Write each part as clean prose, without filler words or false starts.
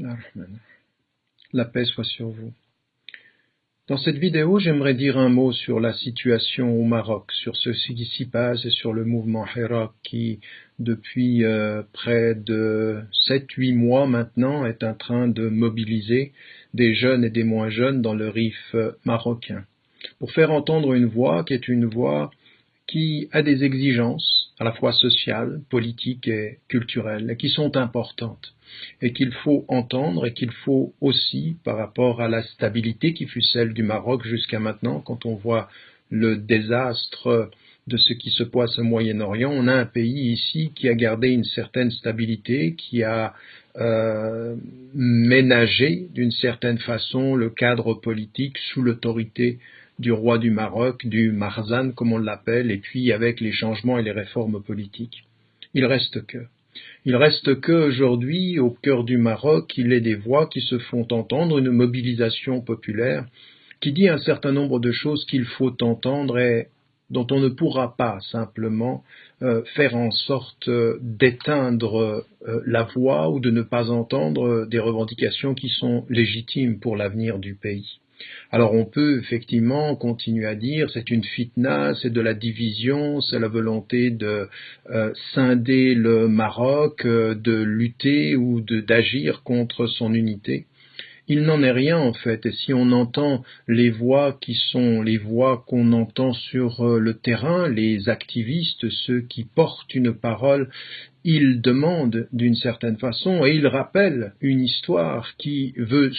Bismillahirrahmanirrahim. La paix soit sur vous. Dans cette vidéo, j'aimerais dire un mot sur la situation au Maroc, sur ce qui s'y passe et sur le mouvement Hirak qui, depuis près de 7-8 mois maintenant, est en train de mobiliser des jeunes et des moins jeunes dans le Rif marocain, pour faire entendre une voix qui est une voix qui a des exigences à la fois sociales, politiques et culturelles, et qui sont importantes, et qu'il faut entendre, et qu'il faut aussi, par rapport à la stabilité qui fut celle du Maroc jusqu'à maintenant, quand on voit le désastre de ce qui se passe au Moyen-Orient, on a un pays ici qui a gardé une certaine stabilité, qui a ménagé d'une certaine façon le cadre politique sous l'autorité du roi du Maroc, du Marzan comme on l'appelle, et puis avec les changements et les réformes politiques. Il reste que aujourd'hui, au cœur du Maroc, il y a des voix qui se font entendre, une mobilisation populaire qui dit un certain nombre de choses qu'il faut entendre et dont on ne pourra pas simplement faire en sorte d'éteindre la voix ou de ne pas entendre des revendications qui sont légitimes pour l'avenir du pays. Alors on peut effectivement continuer à dire c'est une fitna, c'est de la division, c'est la volonté de scinder le Maroc, de lutter ou d'agir contre son unité. Il n'en est rien en fait, et si on entend les voix qui sont les voix qu'on entend sur le terrain, les activistes, ceux qui portent une parole, ils demandent d'une certaine façon et ils rappellent une histoire qui veut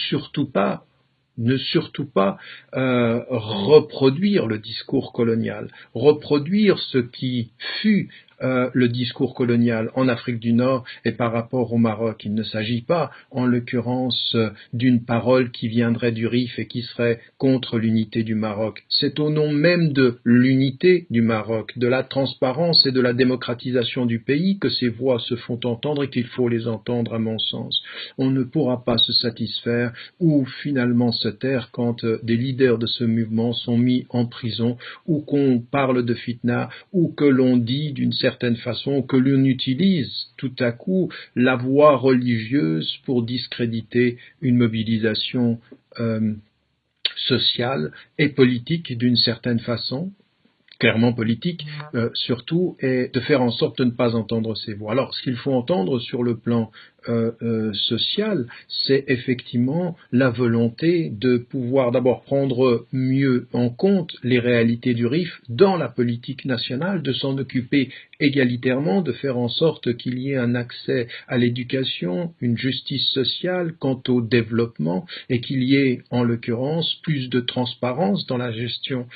ne surtout pas reproduire le discours colonial, reproduire ce qui fut le discours colonial en Afrique du Nord et par rapport au Maroc. Il ne s'agit pas, en l'occurrence, d'une parole qui viendrait du Rif et qui serait contre l'unité du Maroc. C'est au nom même de l'unité du Maroc, de la transparence et de la démocratisation du pays que ces voix se font entendre et qu'il faut les entendre à mon sens. On ne pourra pas se satisfaire ou finalement se taire quand des leaders de ce mouvement sont mis en prison ou qu'on parle de fitna ou que l'on dit d'une certaine façon que l'on utilise tout à coup la voie religieuse pour discréditer une mobilisation sociale et politique d'une certaine façon, clairement politique surtout, et de faire en sorte de ne pas entendre ces voix. Alors ce qu'il faut entendre sur le plan social, c'est effectivement la volonté de pouvoir d'abord prendre mieux en compte les réalités du Rif dans la politique nationale, de s'en occuper égalitairement, de faire en sorte qu'il y ait un accès à l'éducation, une justice sociale quant au développement et qu'il y ait en l'occurrence plus de transparence dans la gestion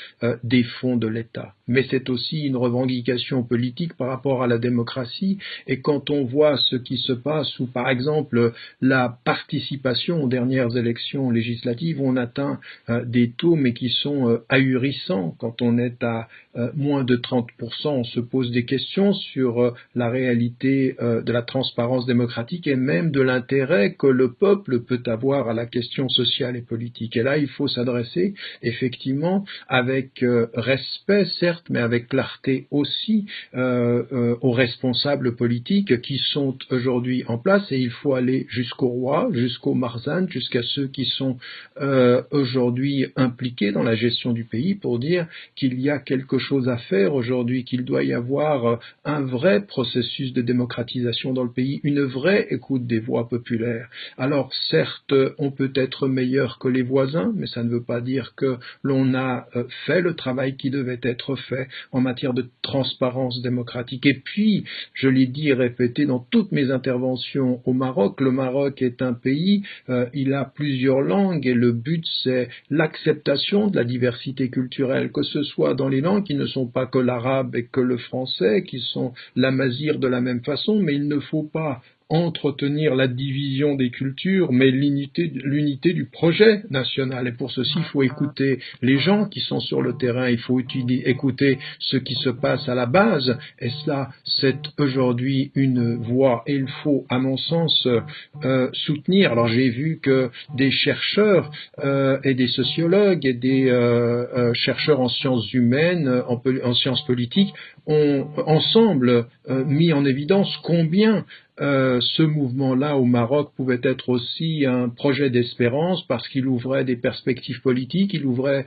des fonds de l'État. Mais c'est aussi une revendication politique par rapport à la démocratie et quand on voit ce qui se passe où par exemple la participation aux dernières élections législatives, on atteint des taux mais qui sont ahurissants. Quand on est à moins de 30%, on se pose des questions sur la réalité de la transparence démocratique et même de l'intérêt que le peuple peut avoir à la question sociale et politique. Et là, il faut s'adresser effectivement avec respect, certes, mais avec clarté aussi aux responsables politiques qui sont aujourd'hui en place et il faut aller jusqu'au roi, jusqu'au Marzan, jusqu'à ceux qui sont aujourd'hui impliqués dans la gestion du pays pour dire qu'il y a quelque chose à faire aujourd'hui, qu'il doit y avoir un vrai processus de démocratisation dans le pays, une vraie écoute des voix populaires. Alors certes, on peut être meilleur que les voisins, mais ça ne veut pas dire que l'on a fait le travail qui devait être fait en matière de transparence démocratique. Et puis, je l'ai dit et répété dans toutes mes interventions au Maroc, le Maroc est un pays, il a plusieurs langues et le but c'est l'acceptation de la diversité culturelle, que ce soit dans les langues qui ne sont pas que l'arabe et que le français, qui sont l'amazigh de la même façon, mais il ne faut pas entretenir la division des cultures, mais l'unité du projet national. Et pour ceci, il faut écouter les gens qui sont sur le terrain, il faut écouter ce qui se passe à la base. Et cela, c'est aujourd'hui une voie. Et il faut, à mon sens, soutenir. Alors j'ai vu que des chercheurs et des sociologues et des chercheurs en sciences humaines, en sciences politiques, ont ensemble mis en évidence combien ce mouvement-là au Maroc pouvait être aussi un projet d'espérance parce qu'il ouvrait des perspectives politiques, il ouvrait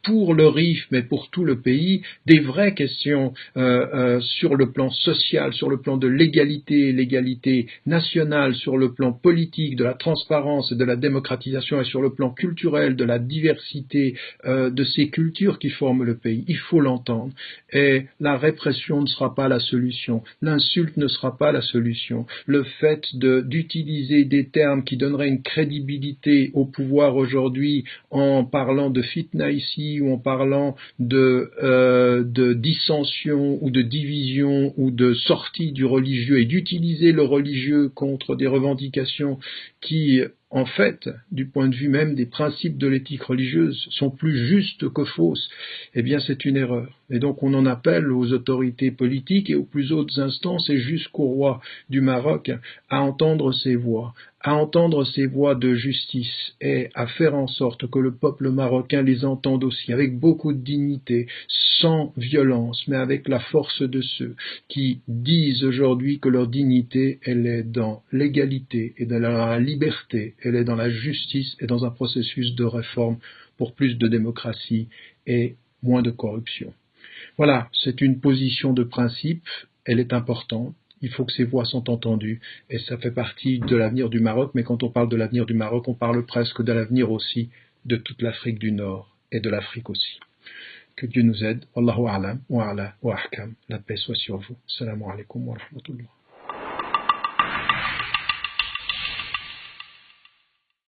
pour le Rif, mais pour tout le pays, des vraies questions sur le plan social, sur le plan de l'égalité nationale, sur le plan politique, de la transparence et de la démocratisation et sur le plan culturel, de la diversité de ces cultures qui forment le pays. Il faut l'entendre. Et la répression ne sera pas la solution. L'insulte ne sera pas la solution. Le fait d'utiliser des termes qui donneraient une crédibilité au pouvoir aujourd'hui en parlant de fitna ici ou en parlant de dissension ou de division ou de sortie du religieux et d'utiliser le religieux contre des revendications qui, en fait, du point de vue même des principes de l'éthique religieuse, sont plus justes que fausses, eh bien c'est une erreur. Et donc on en appelle aux autorités politiques et aux plus hautes instances et jusqu'au roi du Maroc à entendre ces voix de justice et à faire en sorte que le peuple marocain les entende aussi avec beaucoup de dignité, sans violence, mais avec la force de ceux qui disent aujourd'hui que leur dignité, elle est dans l'égalité et dans la liberté, elle est dans la justice et dans un processus de réforme pour plus de démocratie et moins de corruption. Voilà, c'est une position de principe, elle est importante. Il faut que ces voix soient entendues et ça fait partie de l'avenir du Maroc, mais quand on parle de l'avenir du Maroc, on parle presque de l'avenir aussi de toute l'Afrique du Nord et de l'Afrique aussi. Que Dieu nous aide. Wallahu a'lam wa ala wa ahkam. La paix soit sur vous. Assalamu alaikum wa rahmatullah.